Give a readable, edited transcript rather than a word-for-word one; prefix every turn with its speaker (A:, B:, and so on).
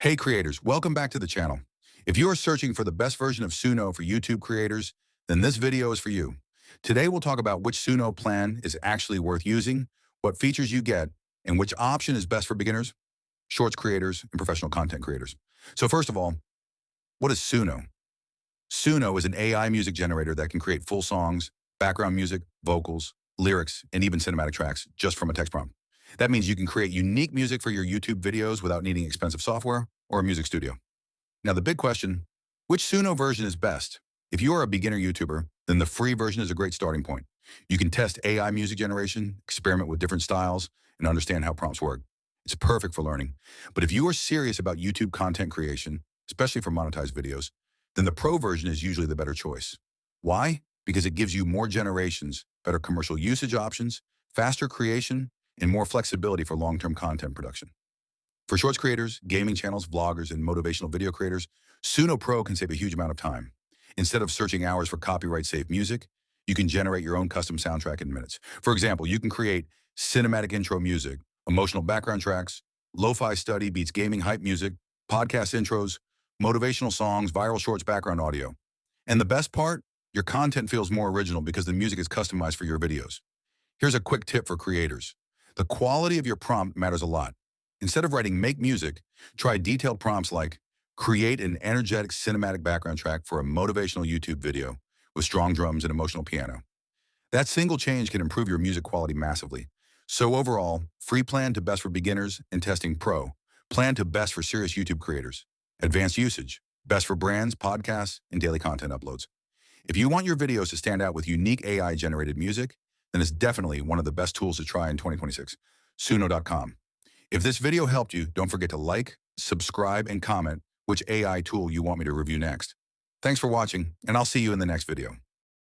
A: Hey creators, welcome back to the channel. If you are searching for the best version of Suno for YouTube creators, then this video is for you. Today we'll talk about which Suno plan is actually worth using, what features you get, and which option is best for beginners, shorts creators, and professional content creators. So first of all, what is Suno? Suno is an AI music generator that can create full songs, background music, vocals, lyrics, and even cinematic tracks just from a text prompt. That means you can create unique music for your YouTube videos without needing expensive software or a music studio. Now, the big question, which Suno version is best? If you are a beginner YouTuber, then the free version is a great starting point. You can test AI music generation, experiment with different styles, and understand how prompts work. It's perfect for learning. But if you are serious about YouTube content creation, especially for monetized videos, then the pro version is usually the better choice. Why? Because it gives you more generations, better commercial usage options, faster creation, and more flexibility for long-term content production. For shorts creators, gaming channels, vloggers, and motivational video creators, Suno Pro can save a huge amount of time. Instead of searching hours for copyright-safe music, you can generate your own custom soundtrack in minutes. For example, you can create cinematic intro music, emotional background tracks, lo-fi study beats gaming hype music, podcast intros, motivational songs, viral shorts background audio. And the best part, your content feels more original because the music is customized for your videos. Here's a quick tip for creators. The quality of your prompt matters a lot. Instead of writing "make music," try detailed prompts like create an energetic cinematic background track for a motivational YouTube video with strong drums and emotional piano. That single change can improve your music quality massively. So overall, free plan to best for beginners and testing pro, plan to best for serious YouTube creators, advanced usage, best for brands, podcasts, and daily content uploads. If you want your videos to stand out with unique AI-generated music, then it's definitely one of the best tools to try in 2026. Suno.com. If this video helped you, don't forget to like, subscribe, and comment which AI tool you want me to review next. Thanks for watching, and I'll see you in the next video.